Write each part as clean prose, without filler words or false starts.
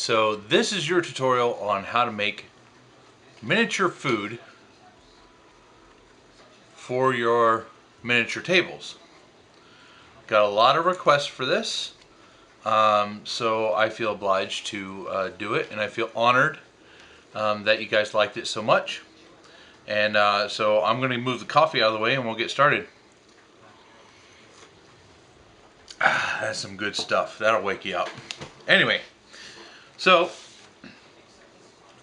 So this is your tutorial on how to make miniature food for your miniature tables. Got a lot of requests for this, so I feel obliged to do it, and I feel honored that you guys liked it so much. And so I'm going to move the coffee out of the way and we'll get started. That's some good stuff. That'll wake you up. Anyway, so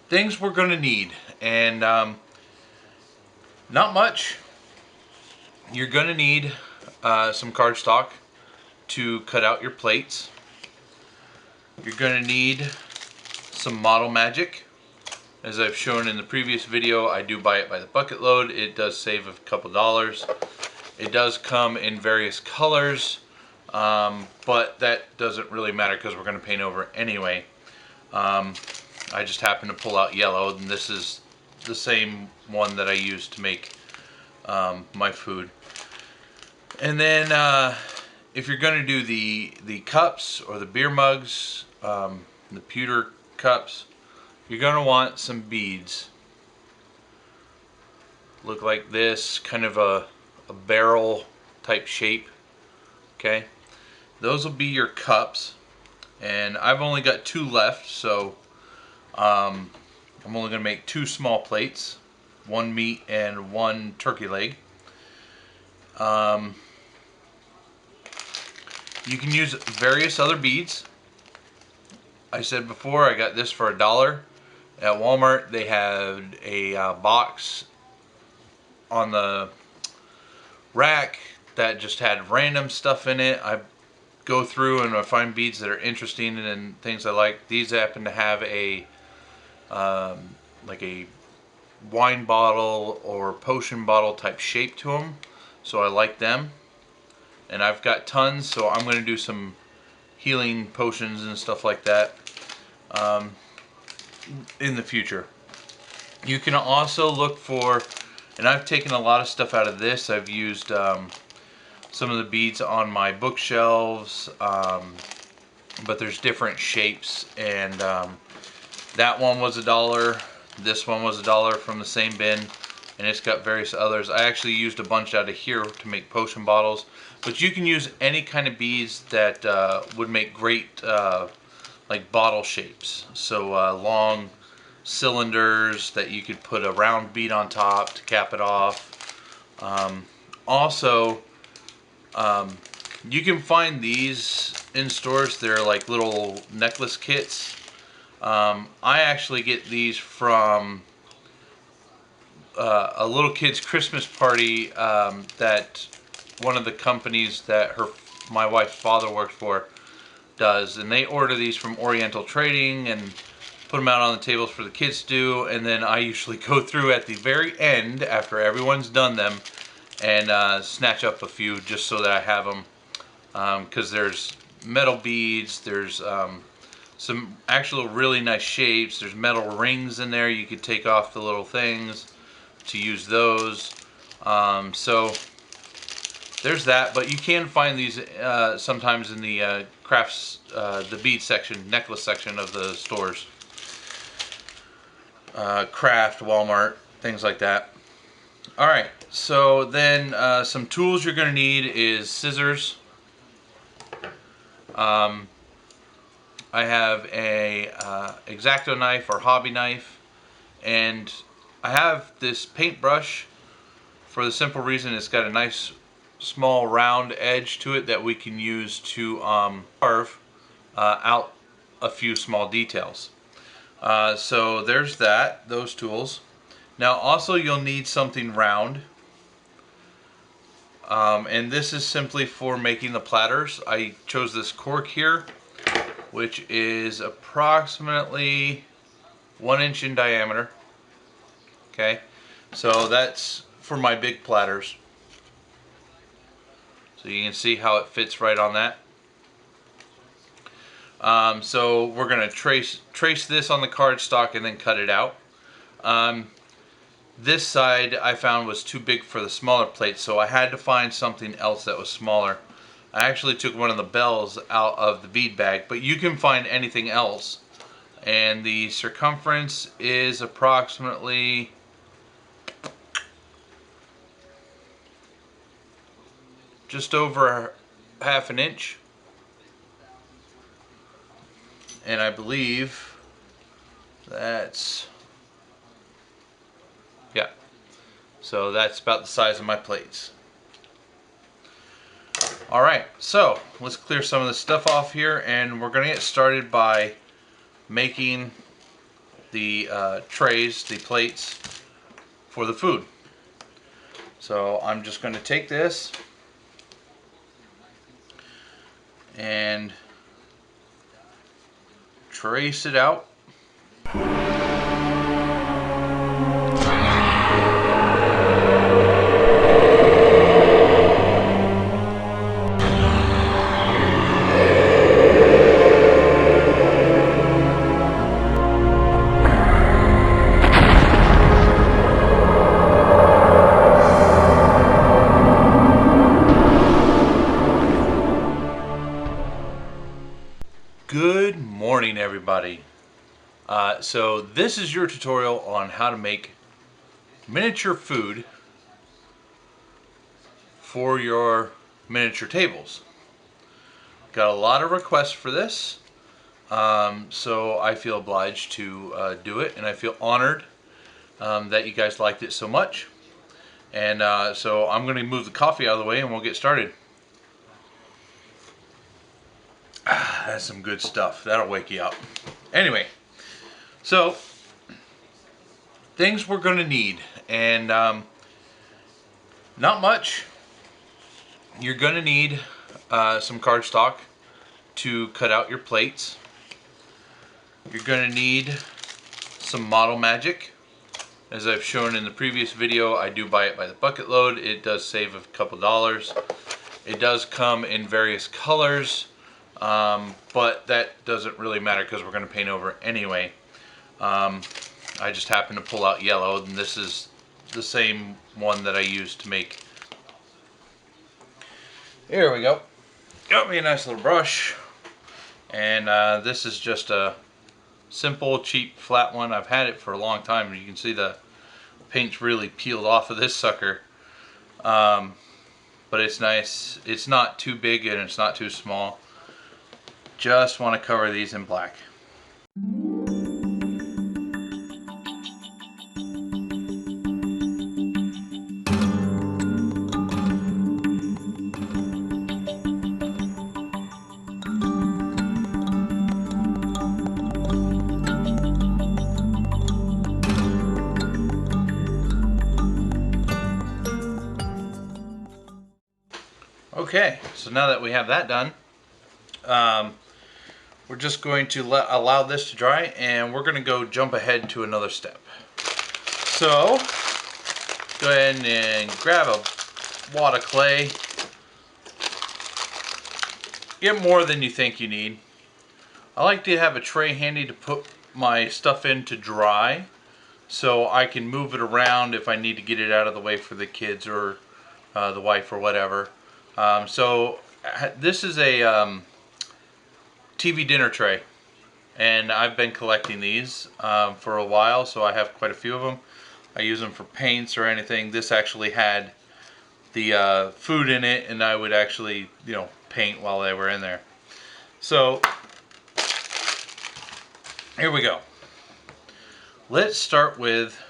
things we're going to need, and not much. You're going to need some cardstock to cut out your plates. You're going to need some Model Magic. As I've shown in the previous video, I do buy it by the bucket load. It does save a couple dollars. It does come in various colors, but that doesn't really matter because we're going to paint over anyway. I just happen to pull out yellow, and this is the same one that I use to make my food. And then if you're going to do the cups or the beer mugs, the pewter cups, you're going to want some beads. Look like this, kind of a barrel type shape. Okay, those will be your cups, and I've only got 2 left, so I'm only going to make 2 small plates, 1 meat and 1 turkey leg. You can use various other beads. I said before, I got this for $1. At Walmart, they had a box on the rack that just had random stuff in it. I go through and I find beads that are interesting and things I like. These happen to have a like a wine bottle or potion bottle type shape to them, so I like them. And I've got tons, so I'm going to do some healing potions and stuff like that in the future. You can also look for, and I've taken a lot of stuff out of this. I've used some of the beads on my bookshelves, but there's different shapes, and that one was $1. This one was $1 from the same bin, and it's got various others. I actually used a bunch out of here to make potion bottles, but you can use any kind of beads that would make great like bottle shapes. So long cylinders that you could put a round bead on top to cap it off. Also, you can find these in stores. They're like little necklace kits. I actually get these from a little kid's Christmas party that one of the companies that my wife's father works for does, and they order these from Oriental Trading and put them out on the tables for the kids to do, and then I usually go through at the very end after everyone's done them and snatch up a few just so that I have them, because there's metal beads, there's some actual really nice shapes, there's metal rings in there you could take off the little things to use those. So there's that, but you can find these sometimes in the crafts, the bead section, necklace section of the stores. Craft, Walmart, things like that. Alright, so then some tools you're going to need is scissors. I have a X-Acto knife or hobby knife, and I have this paintbrush for the simple reason it's got a nice small round edge to it that we can use to carve out a few small details. So there's those tools. Now also you'll need something round, and this is simply for making the platters. I chose this cork here, which is approximately 1 inch in diameter. Okay, so that's for my big platters. So you can see how it fits right on that. So we're going to trace this on the cardstock and then cut it out. This side I found was too big for the smaller plate, so I had to find something else that was smaller. I actually took one of the bells out of the bead bag, but you can find anything else and the circumference is approximately just over half an inch, and I believe that's, yeah, so that's about the size of my plates. Alright, so let's clear some of this stuff off here, and we're going to get started by making the trays, the plates for the food. So I'm just going to take this and trace it out. Good morning, everybody. So this is your tutorial on how to make miniature food for your miniature tables. Got a lot of requests for this, so I feel obliged to do it, and I feel honored that you guys liked it so much. And so I'm going to move the coffee out of the way and we'll get started. That's some good stuff. That'll wake you up. Anyway, so things we're going to need, and not much. You're going to need some cardstock to cut out your plates. You're going to need some Model Magic. As I've shown in the previous video, I do buy it by the bucket load. It does save a couple dollars. It does come in various colors, but that doesn't really matter because we're going to paint over anyway. I just happen to pull out yellow, and this is the same one that I used to make. Here we go. Got me a nice little brush, and this is just a simple, cheap, flat one. I've had it for a long time. You can see the paint's really peeled off of this sucker, but it's nice. It's not too big and it's not too small. Just want to cover these in black. Okay, so now that we have that done, we're just going to allow this to dry, and we're going to go jump ahead to another step. So, go ahead and grab a wad of clay. Get more than you think you need. I like to have a tray handy to put my stuff in to dry, so I can move it around if I need to get it out of the way for the kids or the wife or whatever. So this is a TV dinner tray, and I've been collecting these for a while, so I have quite a few of them. I use them for paints or anything. This actually had the food in it, and I would actually, you know, paint while they were in there. So here we go. Let's start with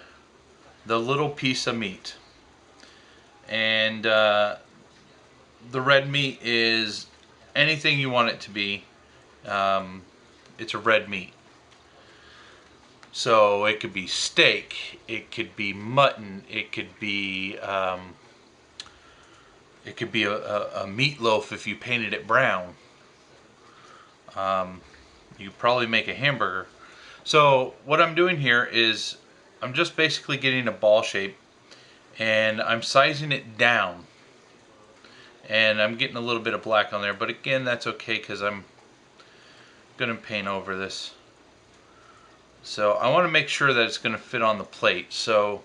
the little piece of meat, and the red meat is anything you want it to be. It's a red meat. So it could be steak, it could be mutton, it could be a meatloaf if you painted it brown. You could probably make a hamburger. So what I'm doing here is I'm just basically getting a ball shape, and I'm sizing it down. And I'm getting a little bit of black on there, but again, that's okay because I'm going to paint over this. So I want to make sure that it's going to fit on the plate. So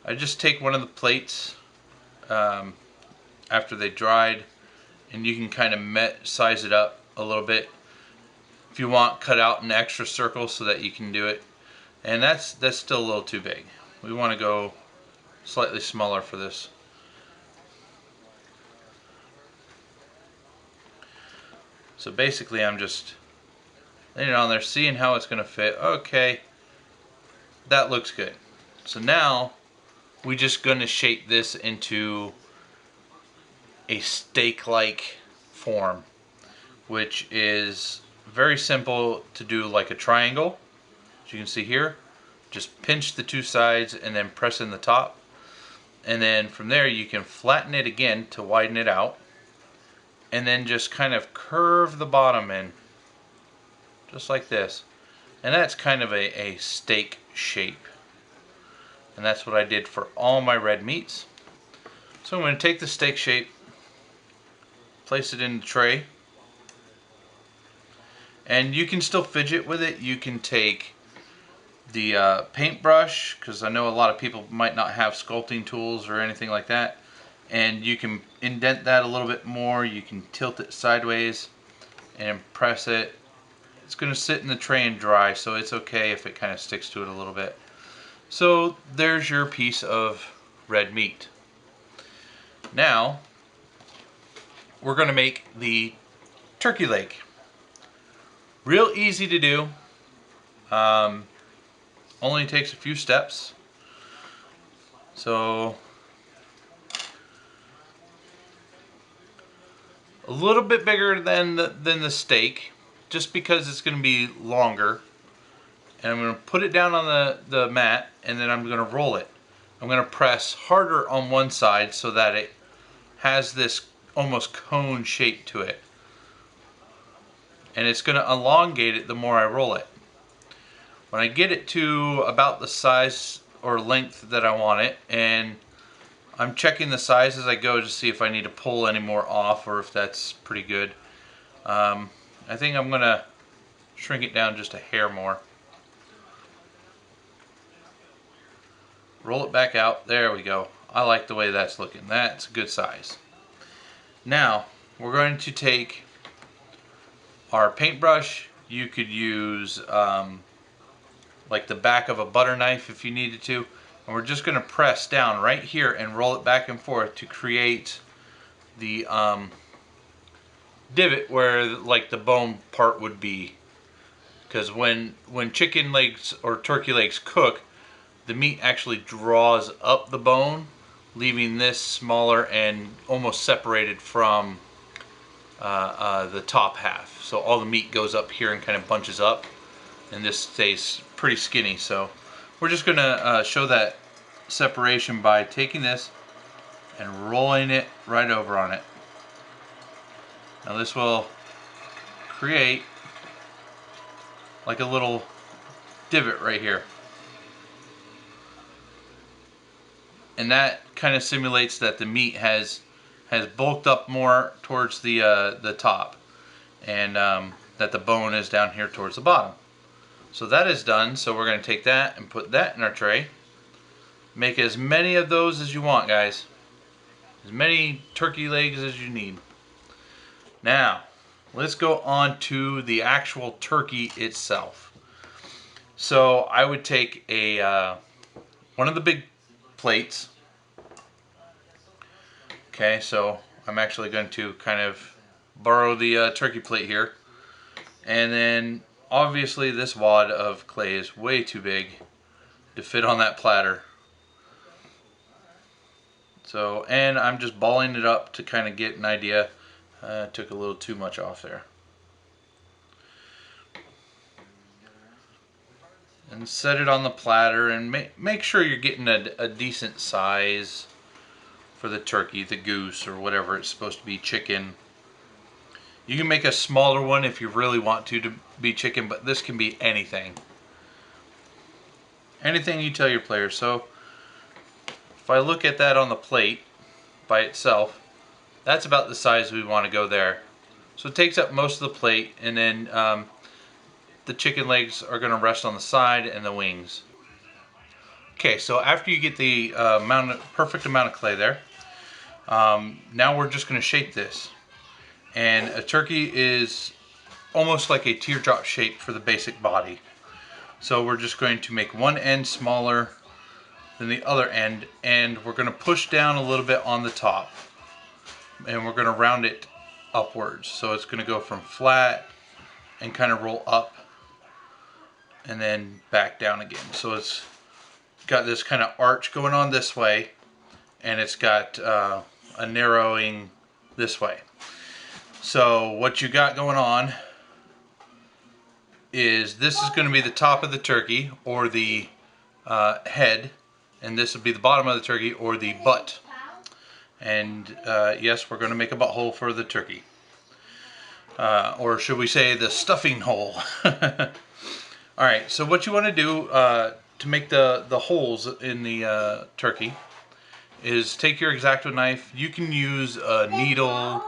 I just take one of the plates after they dried, and you can kind of size it up a little bit. If you want, cut out an extra circle so that you can do it. And that's still a little too big. We want to go slightly smaller for this. So basically I'm just laying it on there, seeing how it's going to fit. Okay, that looks good. So now we're just going to shape this into a steak-like form, which is very simple to do, like a triangle. As you can see here, just pinch the two sides and then press in the top, and then from there you can flatten it again to widen it out, and then just kind of curve the bottom in just like this, and that's kind of a steak shape. And that's what I did for all my red meats. So I'm going to take the steak shape, place it in the tray, and you can still fidget with it. You can take the paintbrush, because I know a lot of people might not have sculpting tools or anything like that, and you can indent that a little bit more. You can tilt it sideways and press it. It's going to sit in the tray and dry, so it's okay if it kind of sticks to it a little bit. So there's your piece of red meat. Now we're going to make the turkey leg. Real easy to do. Only takes a few steps. So a little bit bigger than the steak, just because it's going to be longer. And I'm going to put it down on the mat, and then I'm going to roll it. I'm going to press harder on one side so that it has this almost cone shape to it. And it's going to elongate it the more I roll it. When I get it to about the size or length that I want it, and I'm checking the size as I go to see if I need to pull any more off or if that's pretty good. I think I'm going to shrink it down just a hair more. Roll it back out. There we go. I like the way that's looking. That's a good size. Now we're going to take our paintbrush. You could use like the back of a butter knife if you needed to, and we're just going to press down right here and roll it back and forth to create the divot where like the bone part would be. Because when chicken legs or turkey legs cook, the meat actually draws up the bone, leaving this smaller and almost separated from the top half. So all the meat goes up here and kind of bunches up, and this stays pretty skinny. So we're just going to show that separation by taking this and rolling it right over on it. Now this will create like a little divot right here. And that kind of simulates that the meat has bulked up more towards the top, and that the bone is down here towards the bottom. So that is done. So we're going to take that and put that in our tray. Make as many of those as you want, guys. As many turkey legs as you need. Now, let's go on to the actual turkey itself. So I would take a one of the big plates. Okay, so I'm actually going to kind of borrow the turkey plate here. And then obviously this wad of clay is way too big to fit on that platter. So, and I'm just balling it up to kind of get an idea. Took a little too much off there. And set it on the platter, and make sure you're getting a decent size for the turkey, the goose, or whatever it's supposed to be, chicken. You can make a smaller one if you really want to be chicken, but this can be anything. Anything you tell your players. So if I look at that on the plate by itself, that's about the size we want to go there. So it takes up most of the plate, and then the chicken legs are going to rest on the side and the wings. Okay, so after you get the perfect amount of clay there, now we're just going to shape this. And a turkey is almost like a teardrop shape for the basic body. So we're just going to make one end smaller than the other end, and we're going to push down a little bit on the top, and we're going to round it upwards. So it's going to go from flat and kind of roll up and then back down again. So it's got this kind of arch going on this way, and it's got a narrowing this way. So what you got going on is this is going to be the top of the turkey, or the head, and this will be the bottom of the turkey, or the butt. And yes, we're going to make a butthole for the turkey, or should we say the stuffing hole. Alright, so what you want to do to make the holes in the turkey is take your X-Acto knife. You can use a needle,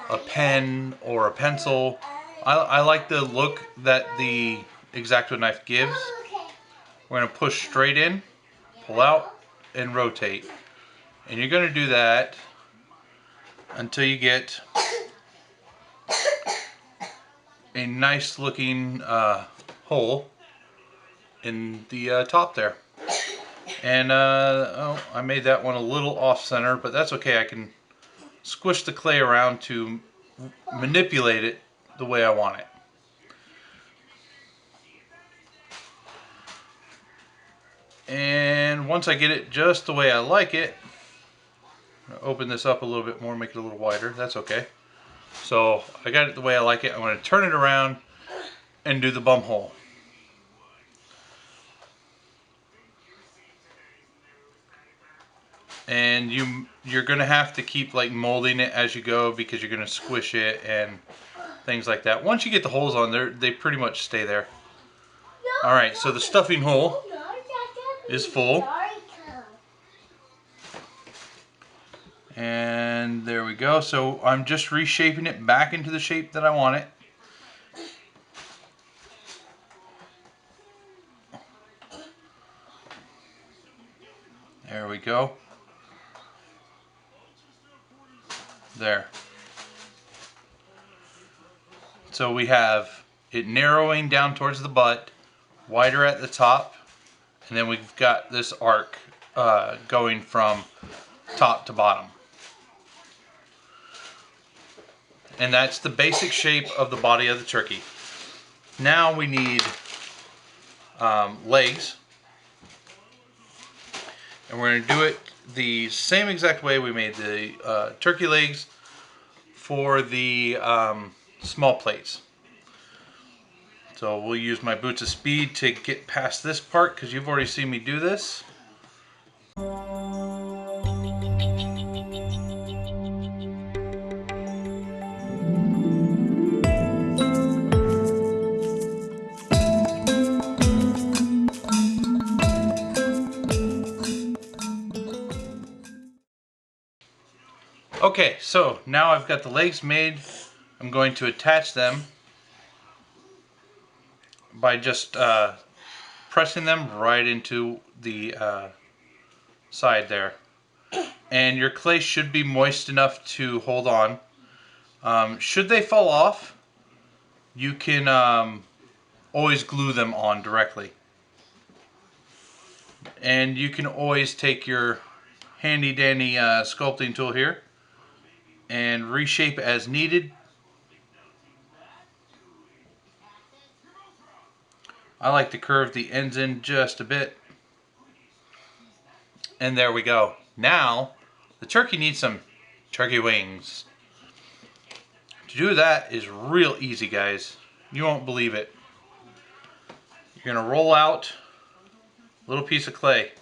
a pen, or a pencil. I like the look that the X-Acto knife gives. We're going to push straight in, pull out, and rotate. And you're going to do that until you get a nice looking hole in the top there. And oh, I made that one a little off center, but that's okay. I can squish the clay around to manipulate it the way I want it. And once I get it just the way I like it, I'm gonna open this up a little bit more, make it a little wider. That's okay. So I got it the way I like it. I'm going to turn it around and do the bum hole. And you're going to have to keep like molding it as you go, because you're going to squish it and things like that. Once you get the holes on there, they pretty much stay there. Alright, so the stuffing hole is full. And there we go. So I'm just reshaping it back into the shape that I want it. There we go. There. So we have it narrowing down towards the butt, wider at the top, and then we've got this arc going from top to bottom. And that's the basic shape of the body of the turkey. Now we need legs. And we're going to do it the same exact way we made the turkey legs for the small plates. So we'll use my boots of speed to get past this part, because you've already seen me do this. Okay, so now I've got the legs made. I'm going to attach them by just pressing them right into the side there. And your clay should be moist enough to hold on. Should they fall off, you can always glue them on directly. And you can always take your handy dandy sculpting tool here and reshape as needed. I like to curve the ends in just a bit. And there we go. Now the turkey needs some turkey wings. To do that is real easy, guys. You won't believe it. You're going to roll out a little piece of clay,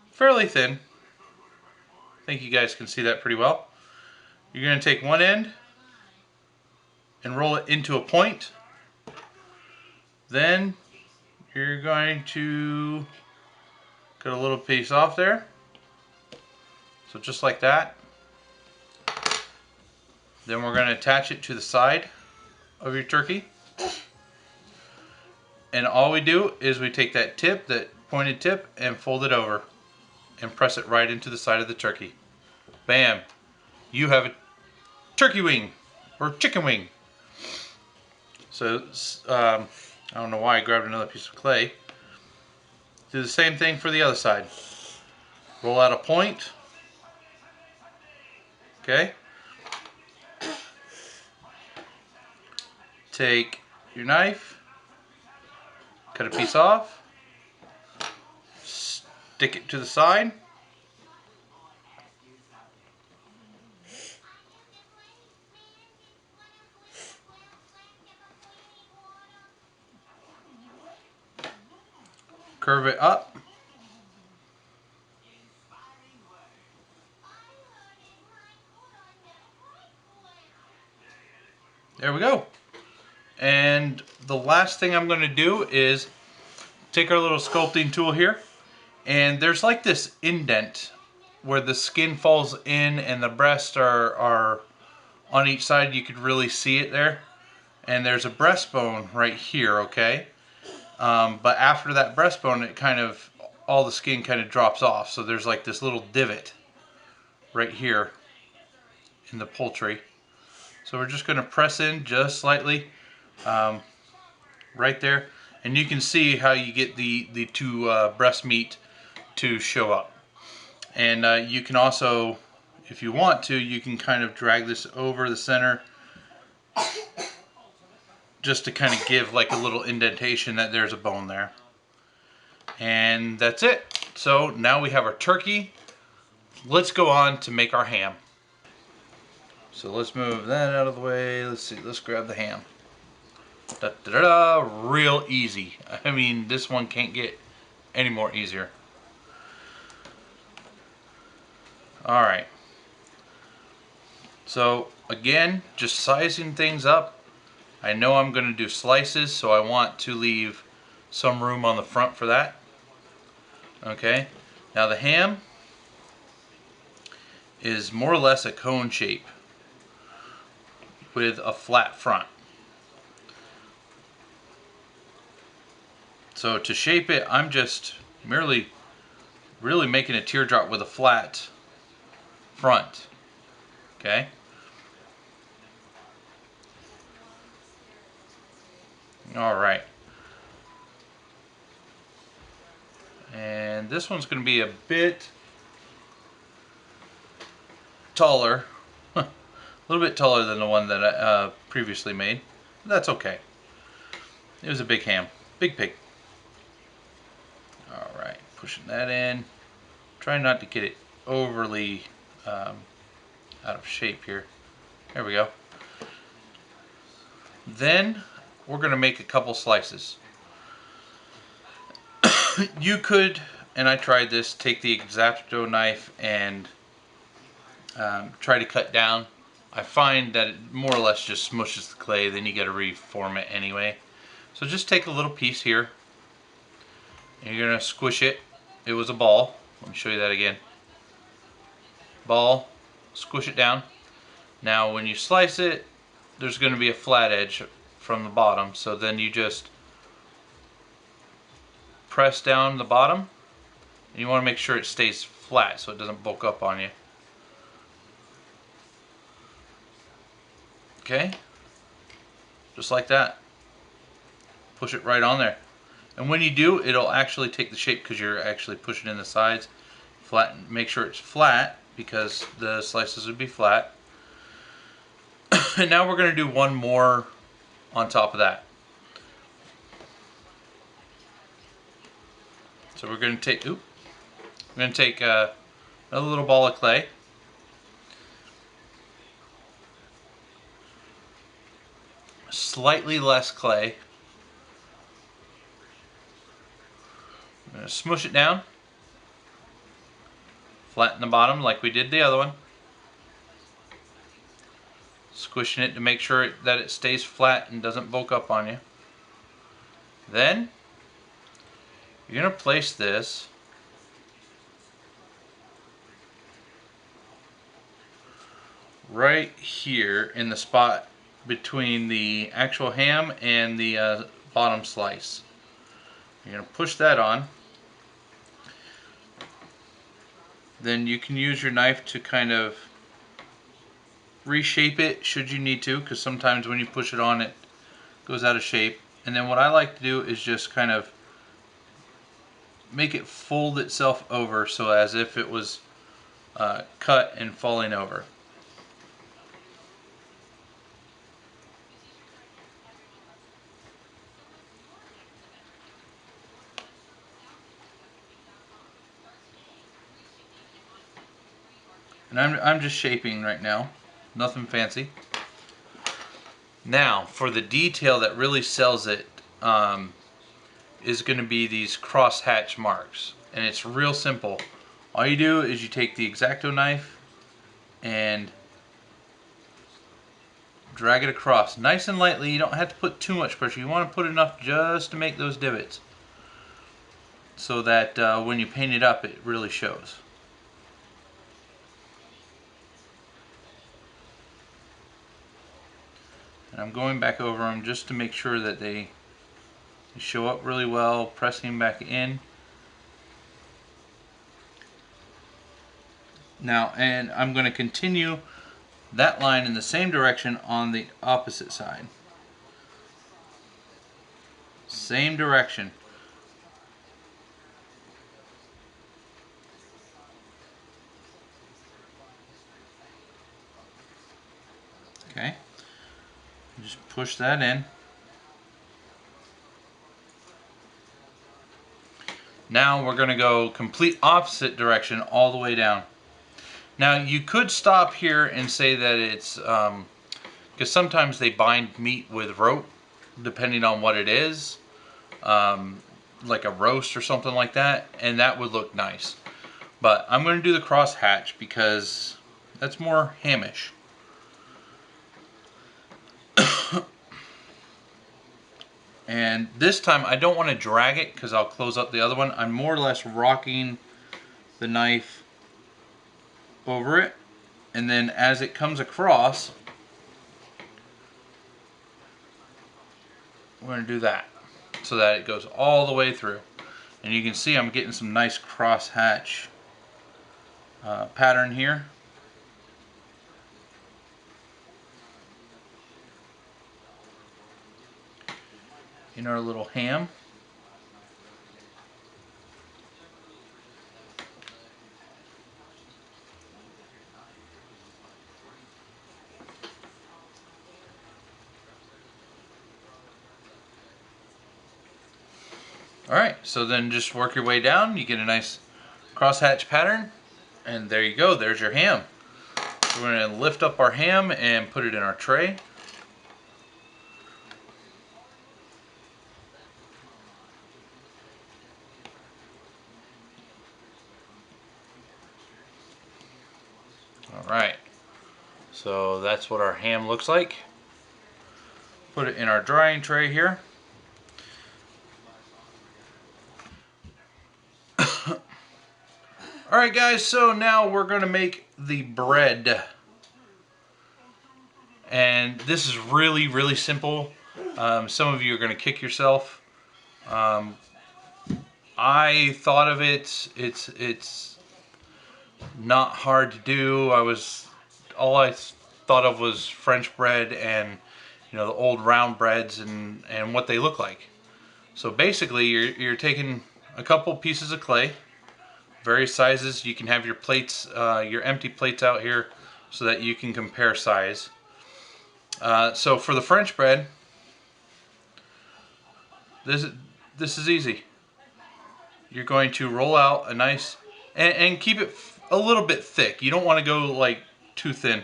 fairly thin. I think you guys can see that pretty well. You're going to take one end and roll it into a point. Then you're going to cut a little piece off there. So just like that. Then we're going to attach it to the side of your turkey. And all we do is we take that tip, that pointed tip, and fold it over and press it right into the side of the turkey. Bam! You have a turkey wing. or chicken wing. So I don't know why I grabbed another piece of clay. Do the same thing for the other side. Roll out a point. Okay. Take your knife, cut a piece off, stick it to the side. Curve it up. There we go. And the last thing I'm going to do is take our little sculpting tool here, and there's like this indent where the skin falls in and the breasts are on each side. You could really see it there. And there's a breastbone right here, okay? But after that breastbone, it kind of, all the skin kind of drops off. So there's like this little divot right here in the poultry. So we're just going to press in just slightly right there. And you can see how you get the two breast meat to show up. And you can also, if you want to, you can kind of drag this over the center just to kind of give like a little indentation that there's a bone there. And that's it. So now we have our turkey. Let's go on to make our ham. So let's move that out of the way. Let's see, let's grab the ham. Da, da, da, da. Real easy. I mean, this one can't get any more easier. All right. So again, just sizing things up. I know I'm going to do slices, so I want to leave some room on the front for that. Okay. Now the ham is more or less a cone shape with a flat front. So to shape it, I'm just merely really making a teardrop with a flat front. Okay. All right. And this one's going to be a bit taller, a little bit taller than the one that I previously made. But that's okay. It was a big ham, big pig. All right, pushing that in. Trying not to get it overly out of shape here. There we go. Then we're going to make a couple slices. You could, and I tried this, take the X-Acto knife and try to cut down. I find that it more or less just smushes the clay, then you got to reform it anyway. So just take a little piece here, and you're going to squish it. It was a ball. Let me show you that again. Ball, squish it down. Now when you slice it, there's going to be a flat edge from the bottom, so then you just press down the bottom, and you want to make sure it stays flat so it doesn't bulk up on you. Okay, just like that. Push it right on there, and when you do, it'll actually take the shape because you're actually pushing in the sides. Flatten, make sure it's flat because the slices would be flat. And now we're going to do one more on top of that. So we're going to take, another little ball of clay. Slightly less clay. I'm going to smush it down. Flatten the bottom like we did the other one. Squishing it to make sure that it stays flat and doesn't bulk up on you. Then you're going to place this right here in the spot between the actual ham and the bottom slice. You're going to push that on. Then you can use your knife to kind of reshape it should you need to, because sometimes when you push it on, it goes out of shape. And then what I like to do is just kind of make it fold itself over, so as if it was cut and falling over. And I'm just shaping right now, nothing fancy. Now, for the detail that really sells it, is going to be these cross hatch marks. And it's real simple. All you do is you take the X-Acto knife and drag it across nice and lightly. You don't have to put too much pressure. You want to put enough just to make those divots, so that when you paint it up, it really shows. And I'm going back over them just to make sure that they show up really well, pressing back in. Now, and I'm going to continue that line in the same direction on the opposite side. Same direction. Okay. Just push that in. Now we're going to go complete opposite direction all the way down. Now you could stop here and say that it's, because sometimes they bind meat with rope, depending on what it is, like a roast or something like that, and that would look nice. But I'm going to do the cross hatch because that's more hamish. And this time I don't want to drag it because I'll close up the other one. I'm more or less rocking the knife over it, and then as it comes across, we're going to do that so that it goes all the way through. And you can see I'm getting some nice cross hatch pattern here. In our little ham. Alright, so then just work your way down, you get a nice crosshatch pattern, and there you go, there's your ham. So we're going to lift up our ham and put it in our tray. Alright, so that's what our ham looks like. Put it in our drying tray here. Alright guys, so now we're going to make the bread. And this is really, really simple. Some of you are going to kick yourself. I thought of it, it's not hard to do. All I thought of was French bread and, you know, the old round breads and what they look like. So basically you're taking a couple pieces of clay, various sizes. You can have your plates, your empty plates out here so that you can compare size. So for the French bread, this is easy. You're going to roll out a nice, and keep it a little bit thick. You don't want to go like too thin.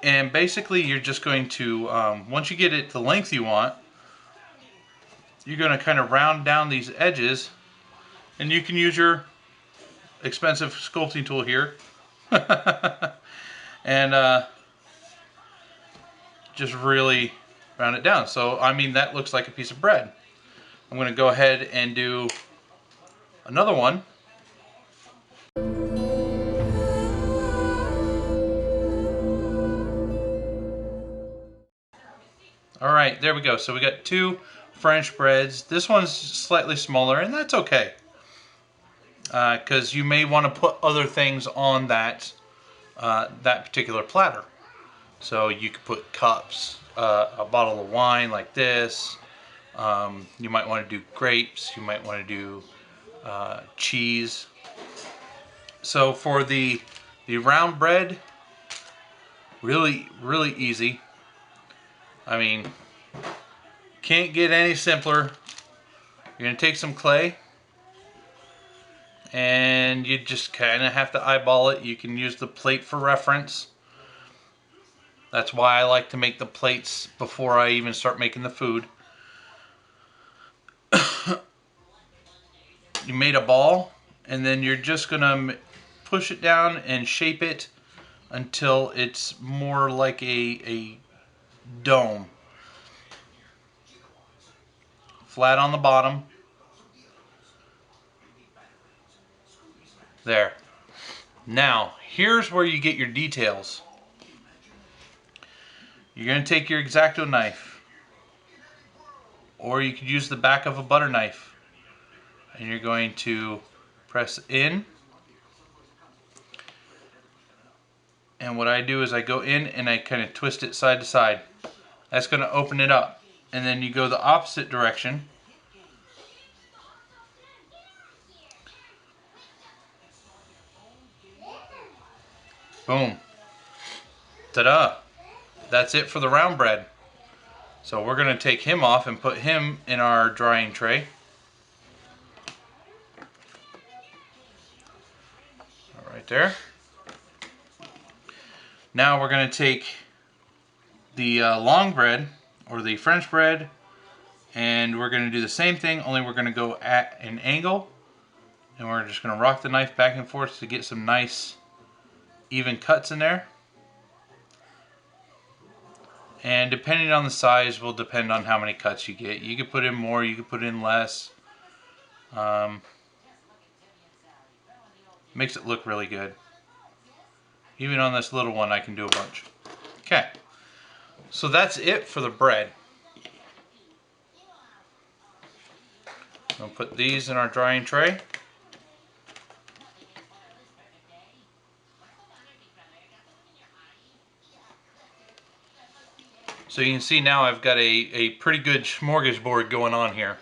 And basically you're just going to, once you get it the length you want, you're going to kind of round down these edges, and you can use your expensive sculpting tool here and just really round it down. So I mean, that looks like a piece of bread. I'm going to go ahead and do another one. Alright, there we go. So we got two French breads. This one's slightly smaller, and that's okay. Because you may want to put other things on that, that particular platter. So you could put cups, a bottle of wine like this. You might want to do grapes. You might want to do cheese. So for the round bread, really easy. I mean, can't get any simpler. You're gonna take some clay, and you just kind of have to eyeball it. You can use the plate for reference. That's why I like to make the plates before I even start making the food. You made a ball, and then you're just gonna push it down and shape it until it's more like a dome. Flat on the bottom. There. Now, here's where you get your details. You're going to take your X-Acto knife, or you could use the back of a butter knife, and you're going to press in. And what I do is I go in and I kind of twist it side to side. That's going to open it up. And then you go the opposite direction. Boom. Ta-da. That's it for the round bread. So we're going to take him off and put him in our drying tray. Right there. Now we're going to take the long bread, or the French bread, and we're going to do the same thing, only we're going to go at an angle, and we're just going to rock the knife back and forth to get some nice even cuts in there. And depending on the size will depend on how many cuts you get. You could put in more, you could put in less. Makes it look really good. Even on this little one I can do a bunch. Okay, so that's it for the bread. We'll put these in our drying tray. So you can see now I've got a pretty good smorgasbord going on here.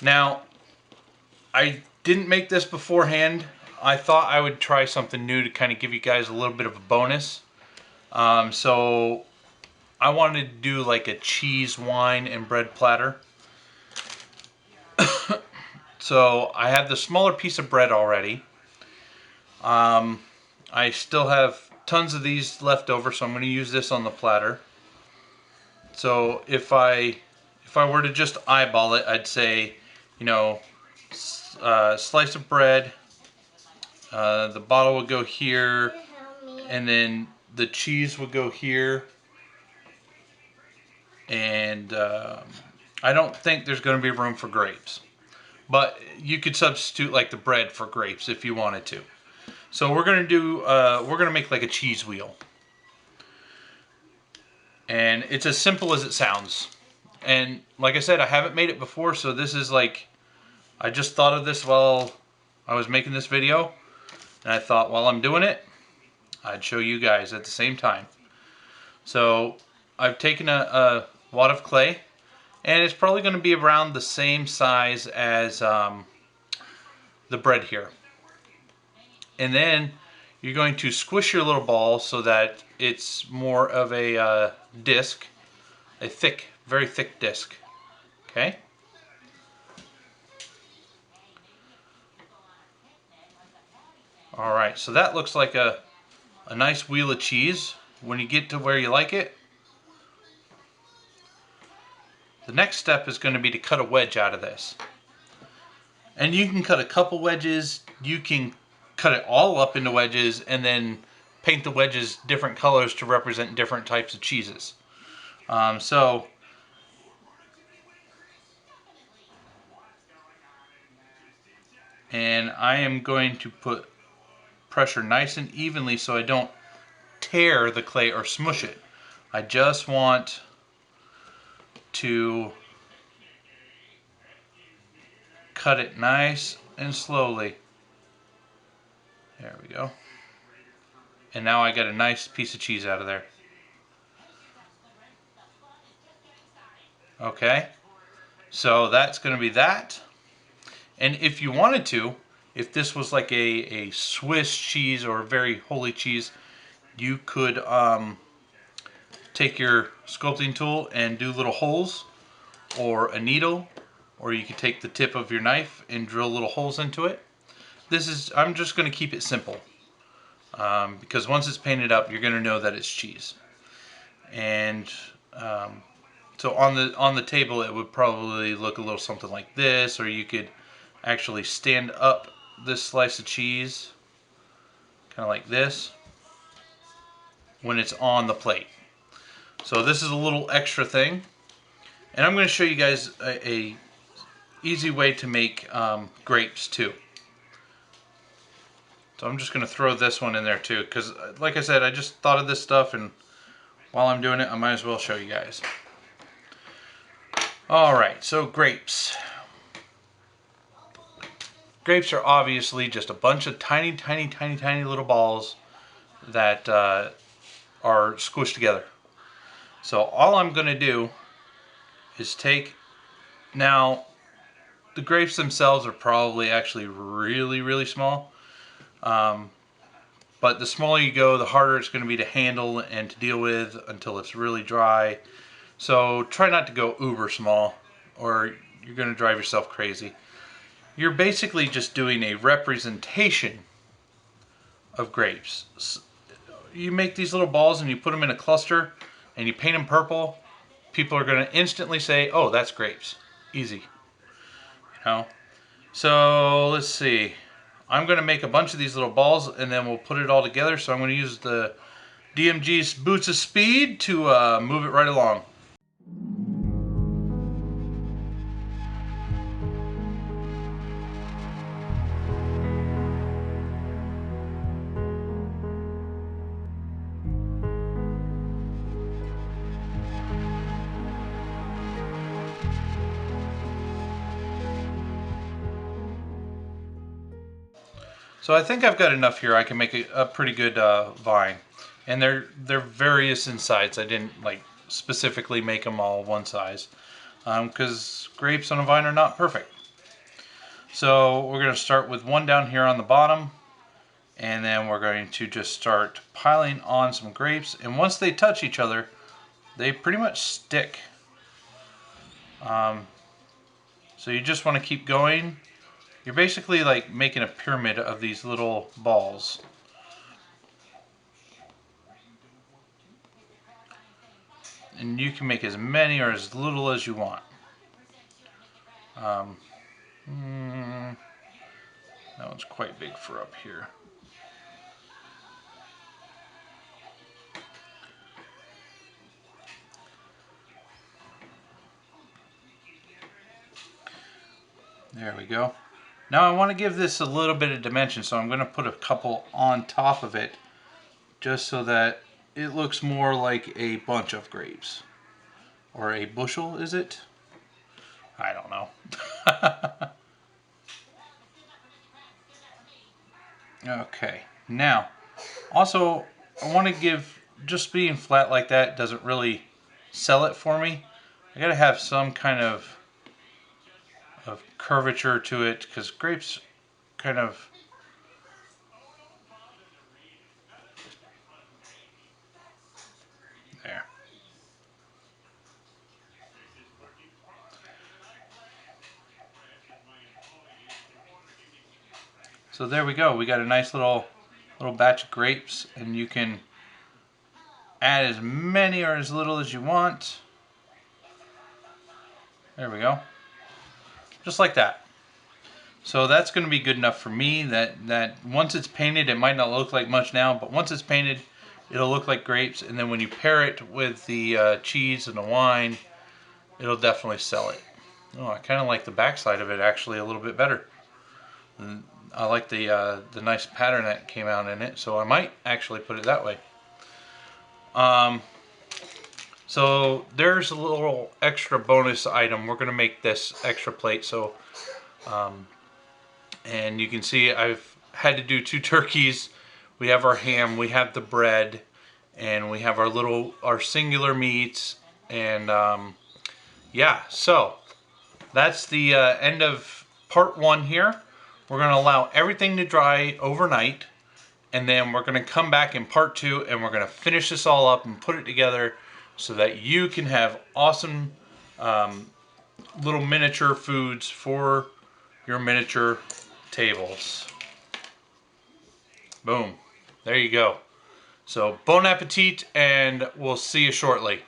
Now, I didn't make this beforehand. I thought I would try something new to kind of give you guys a little bit of a bonus. So I wanted to do like a cheese, wine, and bread platter. So I have the smaller piece of bread already. I still have tons of these left over, so I'm going to use this on the platter. So if I were to just eyeball it, I'd say, you know, slice of bread, the bottle would go here, and then the cheese would go here, and I don't think there's going to be room for grapes, but you could substitute like the bread for grapes if you wanted to. So we're going to do, we're going to make like a cheese wheel. And it's as simple as it sounds. And like I said, I haven't made it before, so this is like, I just thought of this while I was making this video. And I thought while I'm doing it, I'd show you guys at the same time. So I've taken a wad of clay, and it's probably going to be around the same size as the bread here. And then you're going to squish your little ball so that it's more of a disc, a thick, very thick disc. Okay? Alright, so that looks like a nice wheel of cheese. When you get to where you like it, the next step is going to be to cut a wedge out of this. And you can cut a couple wedges, you can cut it all up into wedges, and then paint the wedges different colors to represent different types of cheeses. And I am going to put pressure nice and evenly so I don't tear the clay or smush it. I just want to cut it nice and slowly. There we go. And now I got a nice piece of cheese out of there. Okay, so that's going to be that. And if you wanted to, if this was like a Swiss cheese or a very holy cheese, you could take your sculpting tool and do little holes, or a needle, or you could take the tip of your knife and drill little holes into it. I'm just going to keep it simple, because once it's painted up, you're going to know that it's cheese. And so on the table, it would probably look a little something like this, or you could actually stand up this slice of cheese, kind of like this, when it's on the plate. So this is a little extra thing, and I'm going to show you guys a easy way to make grapes too. So I'm just going to throw this one in there too, because like I said, I just thought of this stuff, and while I'm doing it, I might as well show you guys. Alright, so grapes. Grapes are obviously just a bunch of tiny, tiny, tiny, tiny little balls that are squished together. So all I'm going to do is take, now the grapes themselves are probably actually really, really small. But the smaller you go, the harder it's going to be to handle and to deal with until it's really dry. So try not to go uber small, or you're going to drive yourself crazy. You're basically just doing a representation of grapes. You make these little balls and you put them in a cluster and you paint them purple. People are going to instantly say, oh, that's grapes. Easy. You know? So let's see. I'm going to make a bunch of these little balls and then we'll put it all together. So I'm going to use the DMG's Boots of Speed to move it right along. So I think I've got enough here. I can make a pretty good vine, and they're various in size. I didn't like specifically make them all one size, because grapes on a vine are not perfect. So we're going to start with one down here on the bottom, and then we're going to just start piling on some grapes. And once they touch each other, they pretty much stick. So you just want to keep going. You're basically like making a pyramid of these little balls. And you can make as many or as little as you want. That one's quite big for up here. There we go. Now I want to give this a little bit of dimension, so I'm going to put a couple on top of it just so that it looks more like a bunch of grapes. Or a bushel, is it? I don't know. Okay, now also I want to give, just being flat like that doesn't really sell it for me. I gotta have some kind of curvature to it, because grapes kind of there. So there we go. We got a nice little batch of grapes, and you can add as many or as little as you want. There we go. Just like that. So that's going to be good enough for me. That once it's painted, it might not look like much now, but once it's painted, it'll look like grapes. And then when you pair it with the cheese and the wine, it'll definitely sell it. Oh, I kind of like the backside of it actually a little bit better. And I like the nice pattern that came out in it, so I might actually put it that way. So there's a little extra bonus item. We're going to make this extra plate. So, and you can see I've had to do 2 turkeys. We have our ham, we have the bread, and we have our singular meats, and yeah, so that's the end of part 1 here. We're going to allow everything to dry overnight, and then we're going to come back in part 2 and we're going to finish this all up and put it together so that you can have awesome little miniature foods for your miniature tables. Boom. There you go. So bon appetit, and we'll see you shortly.